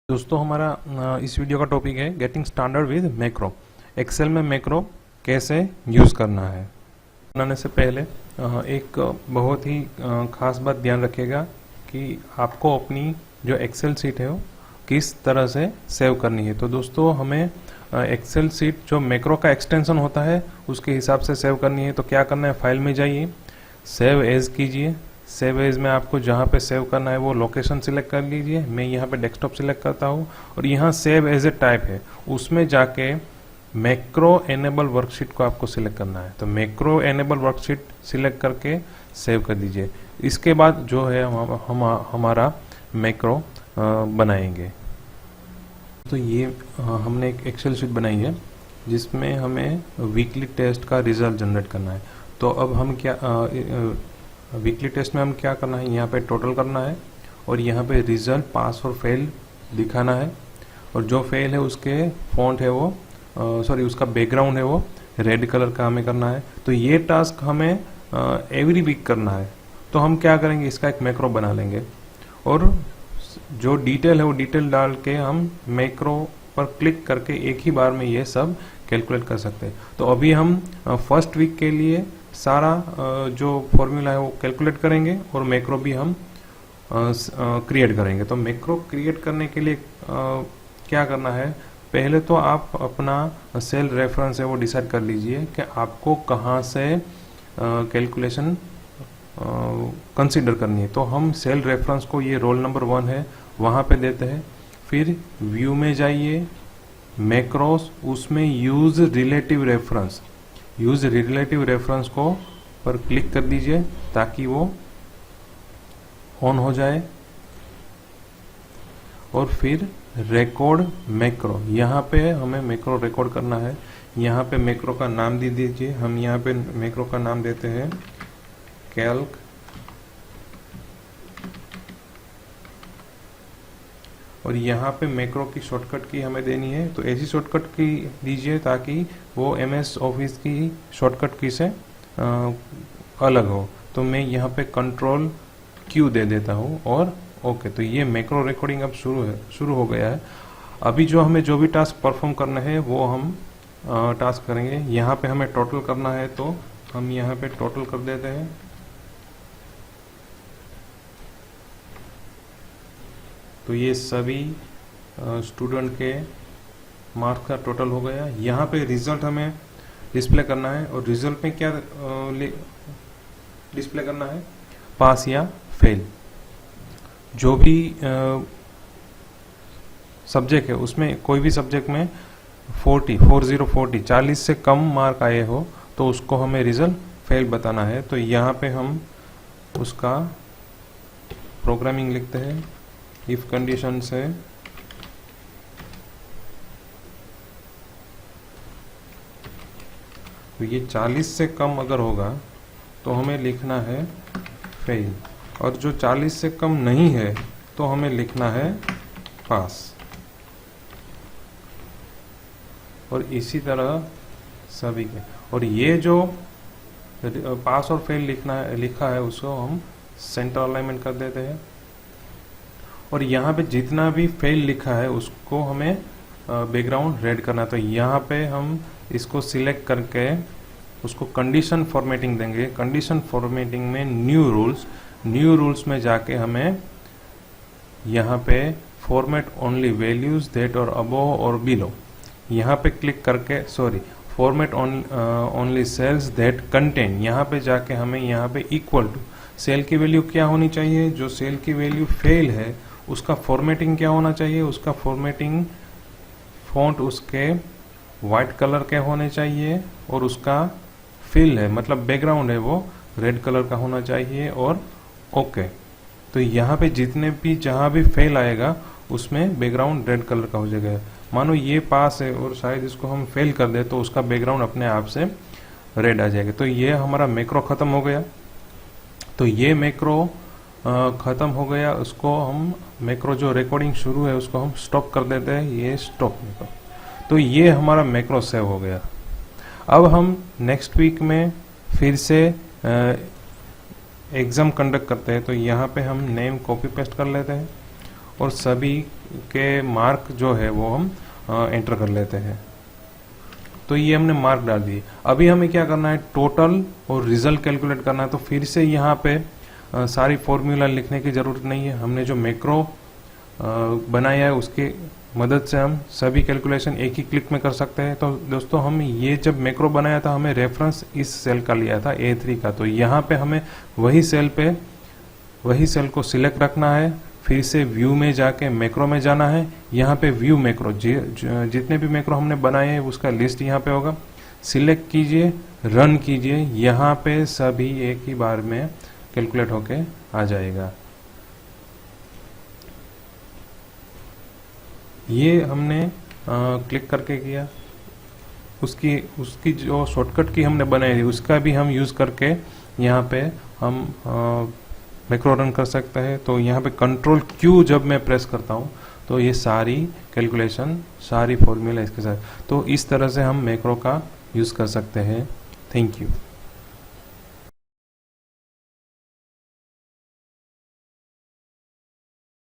दोस्तों हमारा इस वीडियो का टॉपिक है getting standard with macro. Excel में मैक्रो कैसे यूज़ करना है। बनाने से पहले एक बहुत ही खास बात ध्यान रखिएगा कि आपको अपनी जो एक्सेल शीट है वो किस तरह से सेव करनी है। तो दोस्तों हमें एक्सेल शीट जो मैक्रो का एक्सटेंशन होता है उसके हिसाब से सेव करनी है। तो क्या करना है, फाइल में जाइए, सेव एज कीजिए। सेव एज में आपको जहाँ पे सेव करना है वो लोकेशन सिलेक्ट कर लीजिए। मैं यहाँ पे डेस्कटॉप सिलेक्ट करता हूँ और यहाँ सेव एज ए टाइप है, उसमें जाके मैक्रो एनेबल वर्कशीट को आपको सिलेक्ट करना है। तो मैक्रो एनेबल वर्कशीट सिलेक्ट करके सेव कर दीजिए। इसके बाद जो है हमारा मैक्रो बनाएंगे। तो ये हमने एक एक्सेल शीट बनाई है जिसमें हमें वीकली टेस्ट का रिजल्ट जनरेट करना है। तो अब हम क्या वीकली टेस्ट में हम क्या करना है, यहाँ पे टोटल करना है और यहाँ पे रिजल्ट पास और फेल दिखाना है। और जो फेल है उसके फॉन्ट है वो उसका बैकग्राउंड है वो रेड कलर का हमें करना है। तो ये टास्क हमें एवरी वीक करना है। तो हम क्या करेंगे, इसका एक मैक्रो बना लेंगे और जो डिटेल है वो डिटेल डाल के हम मैक्रो पर क्लिक करके एक ही बार में ये सब कैलकुलेट कर सकते हैं। तो अभी हम फर्स्ट वीक के लिए सारा जो फॉर्मूला है वो कैलकुलेट करेंगे और मैक्रो भी हम क्रिएट करेंगे। तो मैक्रो क्रिएट करने के लिए क्या करना है, पहले तो आप अपना सेल रेफरेंस है वो डिसाइड कर लीजिए कि आपको कहाँ से कैलकुलेशन कंसीडर करनी है। तो हम सेल रेफरेंस को, ये रोल नंबर 1 है, वहाँ पे देते हैं। फिर व्यू में जाइए, मैक्रोस, उसमें use relative reference, use relative reference को पर क्लिक कर दीजिए ताकि वो ऑन हो जाए। और फिर रिकॉर्ड मैक्रो, यहाँ पे हमें मैक्रो रिकॉर्ड करना है। यहाँ पे मैक्रो का नाम दे दीजिए। हम यहाँ पे मैक्रो का नाम देते हैं कैल्क। और यहाँ पे मैक्रो की शॉर्टकट की हमें देनी है। तो ऐसी शॉर्टकट की दीजिए ताकि वो MS ऑफिस की शॉर्टकट की से अलग हो। तो मैं यहाँ पे कंट्रोल Q दे देता हूँ और ओके। तो ये मैक्रो रिकॉर्डिंग अब शुरू हो गया है। अभी जो भी टास्क परफॉर्म करना है वो हम टास्क करेंगे। यहाँ पे हमें टोटल करना है तो हम यहाँ पे टोटल कर देते हैं। तो ये सभी स्टूडेंट के मार्क्स का टोटल हो गया। यहाँ पे रिजल्ट हमें डिस्प्ले करना है और रिजल्ट में क्या डिस्प्ले करना है, पास या फेल। जो भी सब्जेक्ट है उसमें, कोई भी सब्जेक्ट में 40 से कम मार्क आए हो तो उसको हमें रिजल्ट फेल बताना है। तो यहाँ पे हम उसका प्रोग्रामिंग लिखते हैं। इफ कंडीशन से तो ये 40 से कम अगर होगा तो हमें लिखना है फेल, और जो 40 से कम नहीं है तो हमें लिखना है पास। और इसी तरह सभी के। और ये जो पास और फेल लिखा है उसको हम सेंटर अलाइनमेंट कर देते हैं। और यहाँ पे जितना भी फेल लिखा है उसको हमें बैकग्राउंड रेड करना है। तो यहाँ पे हम इसको सिलेक्ट करके उसको कंडीशन फॉर्मेटिंग देंगे। कंडीशन फॉर्मेटिंग में न्यू रूल्स में जाके हमें यहाँ पे फॉर्मेट ओनली वैल्यूज दैट और अबव और बिलो, यहाँ पे क्लिक करके format only cells that contain, यहाँ पे जाके हमें यहाँ पे इक्वल टू सेल की वैल्यू क्या होनी चाहिए, जो सेल की वैल्यू फेल है उसका फॉर्मेटिंग क्या होना चाहिए, उसका फॉर्मेटिंग फॉन्ट उसके वाइट कलर के होने चाहिए और उसका फिल है मतलब बैकग्राउंड है वो रेड कलर का होना चाहिए और ओके। तो यहाँ पे जितने भी जहाँ भी फेल आएगा उसमें बैकग्राउंड रेड कलर का हो जाएगा। मानो ये पास है और शायद इसको हम फेल कर दे तो उसका बैकग्राउंड अपने आप से रेड आ जाएगा। तो ये हमारा मैक्रो खत्म हो गया। तो ये मैक्रो ख़त्म हो गया। उसको हम मैक्रो जो रिकॉर्डिंग शुरू है उसको हम स्टॉप कर देते हैं, ये स्टॉप मैक्रो। तो ये हमारा मैक्रो सेव हो गया। अब हम नेक्स्ट वीक में फिर से एग्ज़ाम कंडक्ट करते हैं तो यहाँ पे हम नेम कॉपी पेस्ट कर लेते हैं और सभी के मार्क जो है वो हम एंटर कर लेते हैं। तो ये हमने मार्क डाल दिए। अभी हमें क्या करना है, टोटल और रिजल्ट कैलकुलेट करना है। तो फिर से यहाँ पे सारी फॉर्मूला लिखने की ज़रूरत नहीं है। हमने जो मैक्रो बनाया है उसकी मदद से हम सभी कैलकुलेशन एक ही क्लिक में कर सकते हैं। तो दोस्तों, हम ये जब मैक्रो बनाया था हमें रेफरेंस इस सेल का लिया था A3 का। तो यहाँ पे हमें वही सेल को सिलेक्ट रखना है, फिर से व्यू में जाके मैक्रो में जाना है। यहाँ पे व्यू मैक्रो, जितने भी मैक्रो हमने बनाए हैं उसका लिस्ट यहाँ पे होगा। सिलेक्ट कीजिए, रन कीजिए, यहाँ पे सभी एक ही बार में कैलकुलेट होके आ जाएगा। ये हमने क्लिक करके किया। उसकी जो शॉर्टकट की हमने बनाई थी उसका भी हम यूज़ करके यहाँ पे हम मैक्रो रन कर सकते हैं। तो यहाँ पे कंट्रोल Q जब मैं प्रेस करता हूँ तो ये सारी कैलकुलेशन, सारी फॉर्मूला इसके साथ। तो इस तरह से हम मैक्रो का यूज़ कर सकते हैं। Thank you.